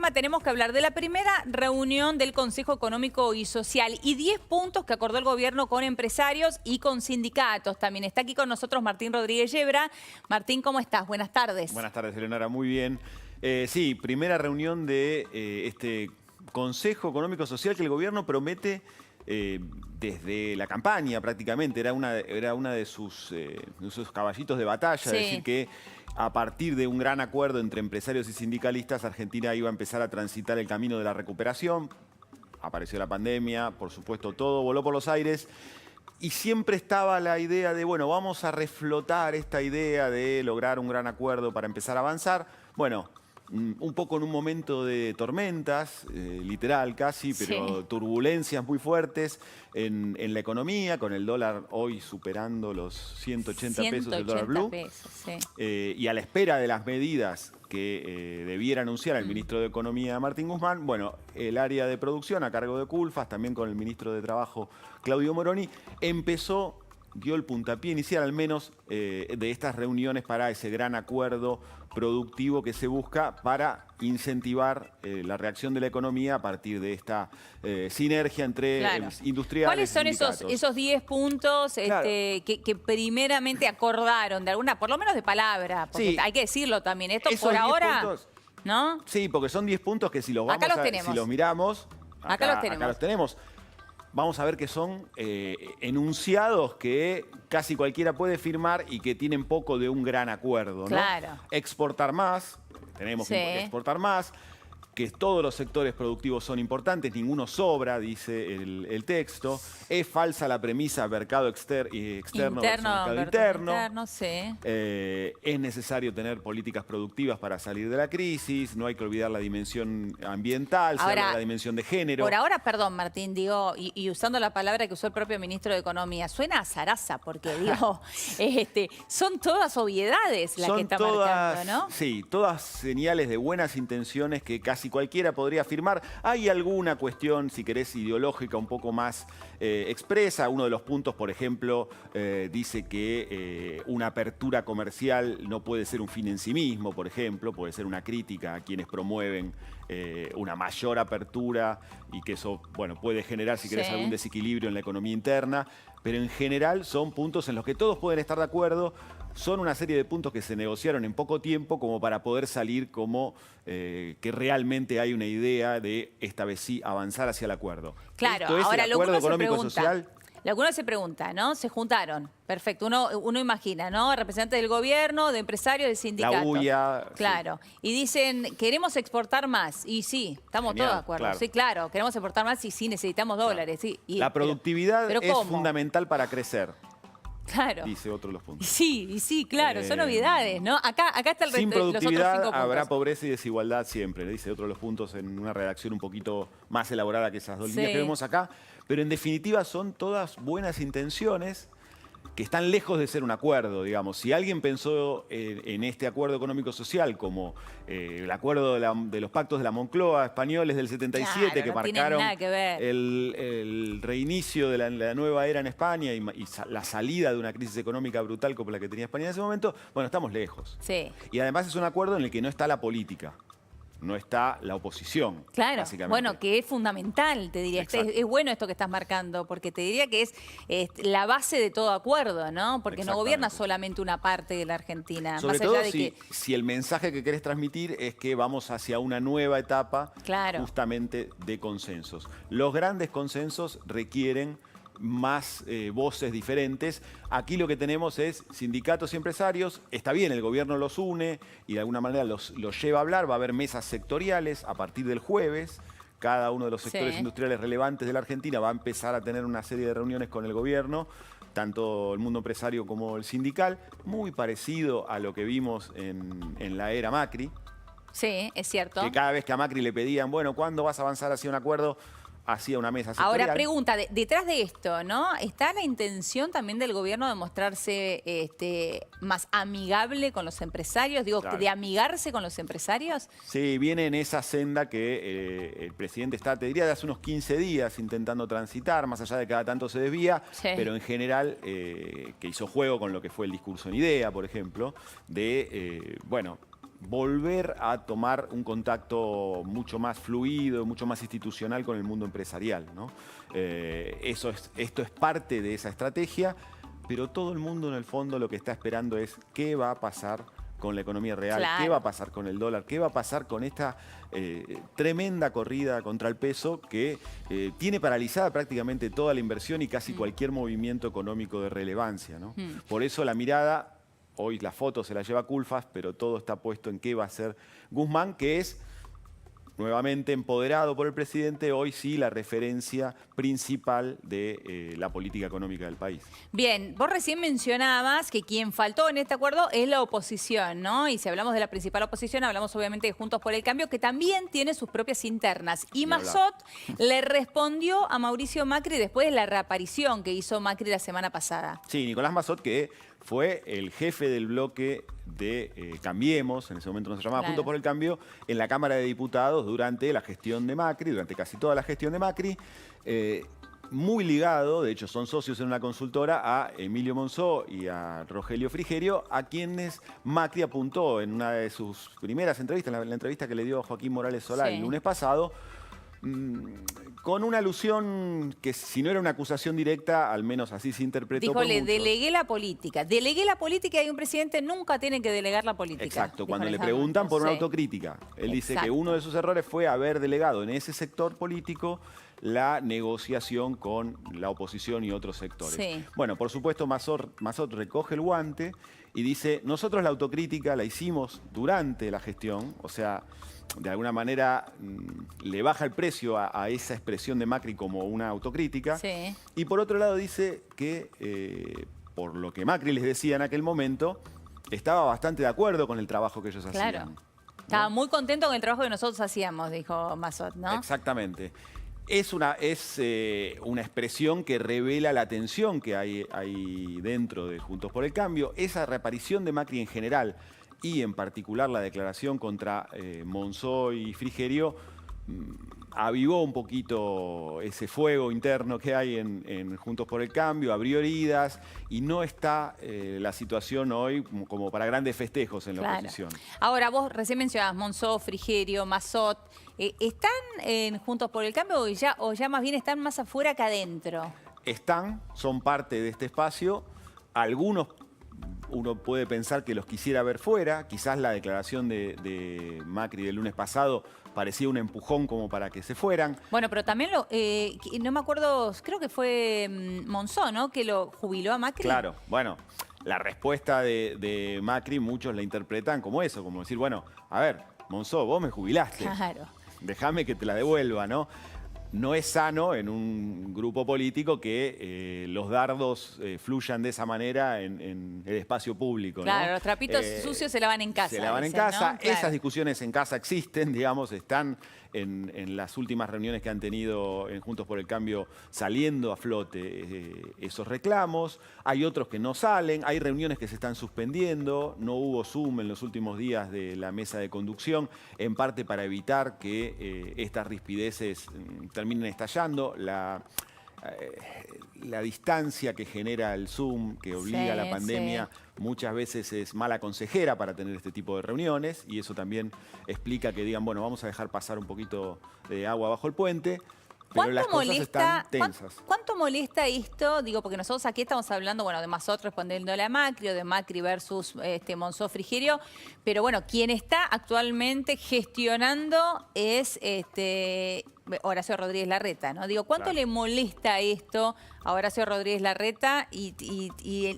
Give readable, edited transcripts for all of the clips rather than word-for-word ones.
programa tenemos que hablar de la primera reunión del Consejo Económico y Social y 10 puntos que acordó el gobierno con empresarios y con sindicatos. También está aquí con nosotros Martín Rodríguez Yebra. Martín, ¿cómo estás? Buenas tardes. Buenas tardes, Eleonora. Muy bien. Sí, primera reunión de este Consejo Económico Social que el gobierno promete desde la campaña prácticamente. Era una de sus caballitos de batalla, Sí. decir que a partir de un gran acuerdo entre empresarios y sindicalistas, Argentina iba a empezar a transitar el camino de la recuperación. Apareció la pandemia, por supuesto todo voló por los aires. Y siempre estaba la idea de, bueno, vamos a reflotar esta idea de lograr un gran acuerdo para empezar a avanzar. Bueno, un poco en un momento de tormentas, literal casi, pero Sí. turbulencias muy fuertes en la economía, con el dólar hoy superando los 180 pesos del dólar blue. Sí. Y a la espera de las medidas que debiera anunciar el ministro de Economía, Martín Guzmán, bueno, el área de producción a cargo de Culfas, también con el ministro de Trabajo, Claudio Moroni, dio el puntapié inicial al menos de estas reuniones para ese gran acuerdo productivo que se busca para incentivar la reacción de la economía a partir de esta sinergia entre industriales ¿Cuáles son y sindicatos. esos 10 puntos Claro. que primeramente acordaron, de alguna, por lo menos de palabra? Porque Sí. hay que decirlo también. Esto Esos por 10 ahora, puntos, ¿no? sí, porque son 10 puntos que si los Acá vamos los tenemos. si los miramos, Acá los tenemos. Vamos a ver que son enunciados que casi cualquiera puede firmar y que tienen poco de un gran acuerdo, ¿no? Claro. Exportar más, tenemos Sí. que exportar más, que todos los sectores productivos son importantes, ninguno sobra, dice el texto. Es falsa la premisa mercado externo versus mercado interno. Sí. Es necesario tener políticas productivas para salir de la crisis, no hay que olvidar la dimensión ambiental, se habla de la dimensión de género. Por ahora, perdón, Martín, digo, y usando la palabra que usó el propio ministro de Economía, suena a zaraza, porque digo, son todas obviedades las que está marcando, ¿no? Sí, todas señales de buenas intenciones que casi cualquiera podría afirmar. Hay alguna cuestión, si querés, ideológica un poco más expresa. Uno de los puntos, por ejemplo, dice que una apertura comercial no puede ser un fin en sí mismo, por ejemplo, puede ser una crítica a quienes promueven una mayor apertura y que eso, bueno, puede generar, si querés, algún desequilibrio en la economía interna, pero en general son puntos en los que todos pueden estar de acuerdo. Son una serie de puntos que se negociaron en poco tiempo como para poder salir como que realmente hay una idea de, esta vez sí, avanzar hacia el acuerdo. Claro, Esto es ahora el lo que acuerdo uno se económico pregunta, social. lo que uno se pregunta, ¿no? Se juntaron, perfecto, uno imagina, ¿no? Representantes del gobierno, de empresarios, de sindicatos. La UIA. Claro, y dicen, queremos exportar más, y sí, estamos Genial, todos de acuerdo, claro. sí, claro, queremos exportar más y sí, necesitamos dólares, sí. La productividad pero es ¿cómo? fundamental para crecer, Claro. dice otro de los puntos. Sí, claro, son novedades, ¿no? Acá está el Sin resto, los otros 5 productividad puntos. habrá pobreza y desigualdad siempre, dice otro de los puntos en una redacción un poquito más elaborada que esas dos líneas que vemos acá. Pero en definitiva son todas buenas intenciones que están lejos de ser un acuerdo, digamos. Si alguien pensó en este acuerdo económico-social como el acuerdo de los pactos de la Moncloa españoles del 77, Claro, que no tienen marcaron nada que ver. el reinicio de la nueva era en España y la salida de una crisis económica brutal como la que tenía España en ese momento, bueno, estamos lejos. Sí. Y además es un acuerdo en el que no está la política, no está la oposición, Claro, básicamente. bueno, que es fundamental, te diría. Exacto. Es bueno esto que estás marcando, porque te diría que es la base de todo acuerdo, ¿no? Porque no gobierna solamente una parte de la Argentina. Sobre más todo allá de si el mensaje que querés transmitir es que vamos hacia una nueva etapa justamente de consensos. Los grandes consensos requieren más voces diferentes. Aquí lo que tenemos es sindicatos y empresarios. Está bien, el gobierno los une y de alguna manera los lleva a hablar. Va a haber mesas sectoriales a partir del jueves. Cada uno de los sectores industriales relevantes de la Argentina va a empezar a tener una serie de reuniones con el gobierno, tanto el mundo empresario como el sindical, muy parecido a lo que vimos en la era Macri. Sí, es cierto. Que cada vez que a Macri le pedían, bueno, ¿cuándo vas a avanzar hacia un acuerdo?, hacía una mesa sectorial. Ahora, pregunta, detrás de esto, ¿no? ¿Está la intención también del gobierno de mostrarse más amigable con los empresarios? Digo, de amigarse con los empresarios. Sí, viene en esa senda que el presidente está, te diría, de hace unos 15 días intentando transitar, más allá de cada tanto se desvía, pero en general que hizo juego con lo que fue el discurso en idea, por ejemplo, de, bueno, volver a tomar un contacto mucho más fluido, mucho más institucional con el mundo empresarial, ¿no? Esto es parte de esa estrategia, pero todo el mundo en el fondo lo que está esperando es qué va a pasar con la economía real, Claro. qué va a pasar con el dólar, qué va a pasar con esta tremenda corrida contra el peso que tiene paralizada prácticamente toda la inversión y casi cualquier movimiento económico de relevancia, ¿no? Por eso la mirada, hoy la foto se la lleva Culfas, pero todo está puesto en qué va a hacer Guzmán, que es nuevamente empoderado por el presidente, hoy sí la referencia principal de la política económica del país. Bien, vos recién mencionabas que quien faltó en este acuerdo es la oposición, ¿no? Y si hablamos de la principal oposición, hablamos obviamente de Juntos por el Cambio, que también tiene sus propias internas. Y Ni hablar. Massot le respondió a Mauricio Macri después de la reaparición que hizo Macri la semana pasada. Sí, Nicolás Massot, que fue el jefe del bloque de Cambiemos, en ese momento no se llamaba Claro. Juntos por el Cambio, en la Cámara de Diputados durante la gestión de Macri, durante casi toda la gestión de Macri, muy ligado, de hecho son socios en una consultora, a Emilio Monzó y a Rogelio Frigerio, a quienes Macri apuntó en una de sus primeras entrevistas, en la entrevista que le dio a Joaquín Morales Solá Sí. el lunes pasado, con una alusión que si no era una acusación directa, al menos así se interpretó Dijo, por le muchos. delegué la política. Delegué la política y un presidente nunca tiene que delegar la política. Exacto, dijo cuando le Alejandro. preguntan por una Sí. autocrítica. Él dice que Exacto. uno de sus errores fue haber delegado en ese sector político la negociación con la oposición y otros sectores. Sí. Bueno, por supuesto, Massot recoge el guante y dice, nosotros la autocrítica la hicimos durante la gestión, o sea, de alguna manera le baja el precio a esa expresión de Macri como una autocrítica. Sí. Y por otro lado dice que, por lo que Macri les decía en aquel momento, estaba bastante de acuerdo con el trabajo que ellos Claro. hacían. Estaba muy contento con el trabajo que nosotros hacíamos, dijo Massot, ¿no? Exactamente. Es una expresión que revela la tensión que hay dentro de Juntos por el Cambio. Esa reaparición de Macri en general y en particular la declaración contra Monzó y Frigerio avivó un poquito ese fuego interno que hay en Juntos por el Cambio, abrió heridas y no está la situación hoy como para grandes festejos en la Claro. oposición. Ahora, vos recién mencionabas Monzó, Frigerio, Massot. ¿Están en Juntos por el Cambio o ya más bien están más afuera que adentro? Son parte de este espacio. Algunos uno puede pensar que los quisiera ver fuera. Quizás la declaración de Macri del lunes pasado parecía un empujón como para que se fueran. Bueno, pero también no me acuerdo, creo que fue Monzó, ¿no? Que lo jubiló a Macri. Claro, bueno, la respuesta de Macri muchos la interpretan como eso, como decir, bueno, a ver, Monzó, vos me jubilaste. Claro. Déjame que te la devuelva, ¿no? No es sano en un grupo político que los dardos fluyan de esa manera en el espacio público, ¿no? Claro, los trapitos sucios se lavan en casa. Se lavan en dicen, casa. ¿no? Claro. Esas discusiones en casa existen, digamos, están en las últimas reuniones que han tenido en Juntos por el Cambio saliendo a flote esos reclamos. Hay otros que no salen, hay reuniones que se están suspendiendo. No hubo Zoom en los últimos días de la mesa de conducción, en parte para evitar que estas rispideces terminen estallando. La distancia que genera el Zoom, que obliga a la Sí, pandemia, muchas veces es mala consejera para tener este tipo de reuniones y eso también explica que digan, bueno, vamos a dejar pasar un poquito de agua bajo el puente, pero las cosas están tensas. ¿Cuánto molesta esto? Digo, porque nosotros aquí estamos hablando, bueno, de Massot respondiéndole a Macri o de Macri versus Monzó Frigerio, pero bueno, quien está actualmente gestionando es Horacio Rodríguez Larreta, ¿no? Digo, ¿cuánto Claro. le molesta esto a Horacio Rodríguez Larreta y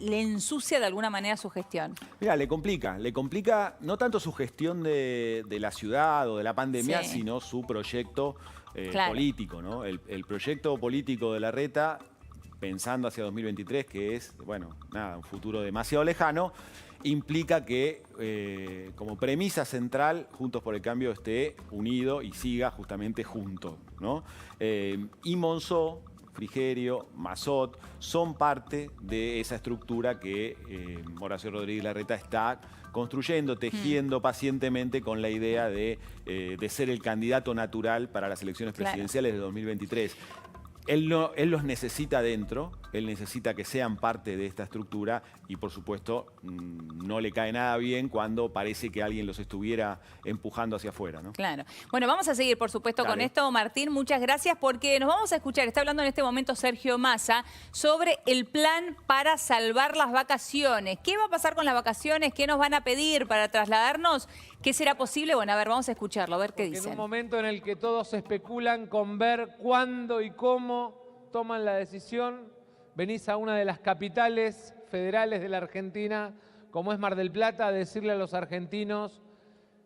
le ensucia de alguna manera su gestión? Mira, le complica no tanto su gestión de la ciudad o de la pandemia, Sí. sino su proyecto Claro. político, ¿no? El proyecto político de Larreta, pensando hacia 2023, que es, bueno, nada, un futuro demasiado lejano, implica que como premisa central Juntos por el Cambio esté unido y siga justamente junto, ¿no? Y Monzó, Frigerio, Massot, son parte de esa estructura que Horacio Rodríguez Larreta está construyendo, tejiendo pacientemente con la idea de ser el candidato natural para las elecciones Claro. presidenciales de 2023. Él los necesita dentro, él necesita que sean parte de esta estructura y, por supuesto, no le cae nada bien cuando parece que alguien los estuviera empujando hacia afuera, ¿no? Claro. Bueno, vamos a seguir, por supuesto, Dale. con esto. Martín, muchas gracias porque nos vamos a escuchar. Está hablando en este momento Sergio Massa sobre el plan para salvar las vacaciones. ¿Qué va a pasar con las vacaciones? ¿Qué nos van a pedir para trasladarnos? ¿Qué será posible? Bueno, a ver, vamos a escucharlo, a ver qué Porque dicen. en un momento en el que todos especulan con ver cuándo y cómo toman la decisión, venís a una de las capitales federales de la Argentina, como es Mar del Plata, a decirle a los argentinos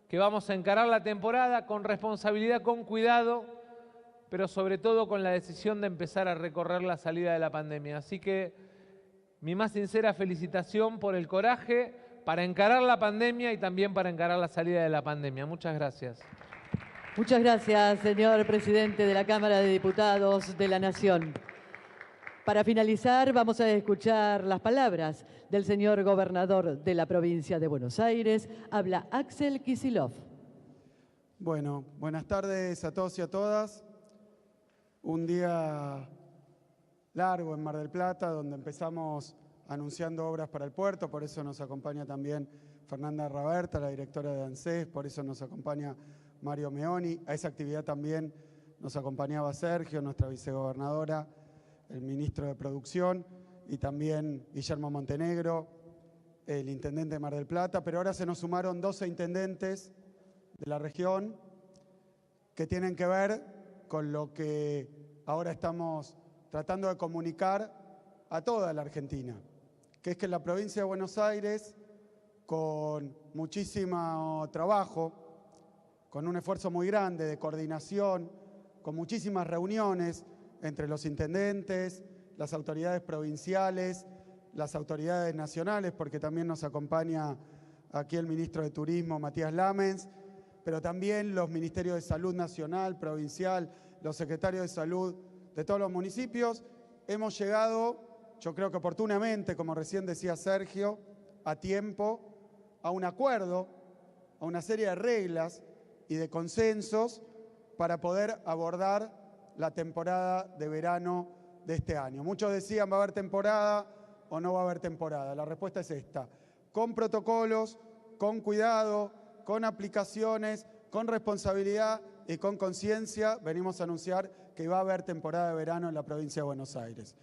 que vamos a encarar la temporada con responsabilidad, con cuidado, pero sobre todo con la decisión de empezar a recorrer la salida de la pandemia. Así que mi más sincera felicitación por el coraje para encarar la pandemia y también para encarar la salida de la pandemia. Muchas gracias. Muchas gracias, señor presidente de la Cámara de Diputados de la Nación. Para finalizar, vamos a escuchar las palabras del señor gobernador de la provincia de Buenos Aires. Habla Axel Kicillof. Bueno, buenas tardes a todos y a todas. Un día largo en Mar del Plata, donde empezamos anunciando obras para el puerto, por eso nos acompaña también Fernanda Raberta, la directora de ANSES, por eso nos acompaña Mario Meoni. A esa actividad también nos acompañaba Sergio, nuestra vicegobernadora, el ministro de Producción, y también Guillermo Montenegro, el intendente de Mar del Plata, pero ahora se nos sumaron 12 intendentes de la región que tienen que ver con lo que ahora estamos tratando de comunicar a toda la Argentina, que es que la provincia de Buenos Aires, con muchísimo trabajo, con un esfuerzo muy grande de coordinación, con muchísimas reuniones entre los intendentes, las autoridades provinciales, las autoridades nacionales, porque también nos acompaña aquí el ministro de Turismo, Matías Lamens, pero también los ministerios de Salud nacional, provincial, los secretarios de salud de todos los municipios. Hemos llegado, yo creo que oportunamente, como recién decía Sergio, a tiempo, a un acuerdo, a una serie de reglas y de consensos para poder abordar la temporada de verano de este año. Muchos decían, ¿va a haber temporada o no va a haber temporada? La respuesta es esta: con protocolos, con cuidado, con aplicaciones, con responsabilidad y con conciencia, venimos a anunciar que va a haber temporada de verano en la provincia de Buenos Aires.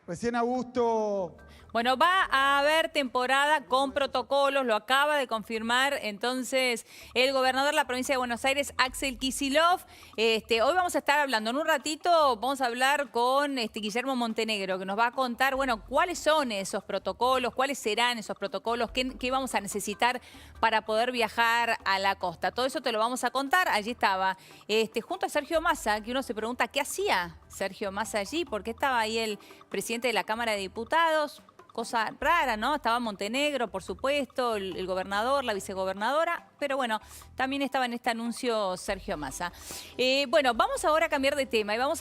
Recién Augusto... Bueno, va a haber temporada con protocolos, lo acaba de confirmar entonces el gobernador de la provincia de Buenos Aires, Axel Kicillof. Hoy vamos a estar hablando, en un ratito vamos a hablar con Guillermo Montenegro, que nos va a contar, bueno, cuáles son esos protocolos, cuáles serán esos protocolos, qué vamos a necesitar para poder viajar a la costa. Todo eso te lo vamos a contar. Allí estaba junto a Sergio Massa, que uno se pregunta, ¿qué hacía Sergio Massa allí? ¿Por qué estaba ahí el presidente de la Cámara de Diputados? Cosa rara, ¿no? Estaba Montenegro, por supuesto, el gobernador, la vicegobernadora, pero bueno, también estaba en este anuncio Sergio Massa. Bueno, vamos ahora a cambiar de tema y vamos a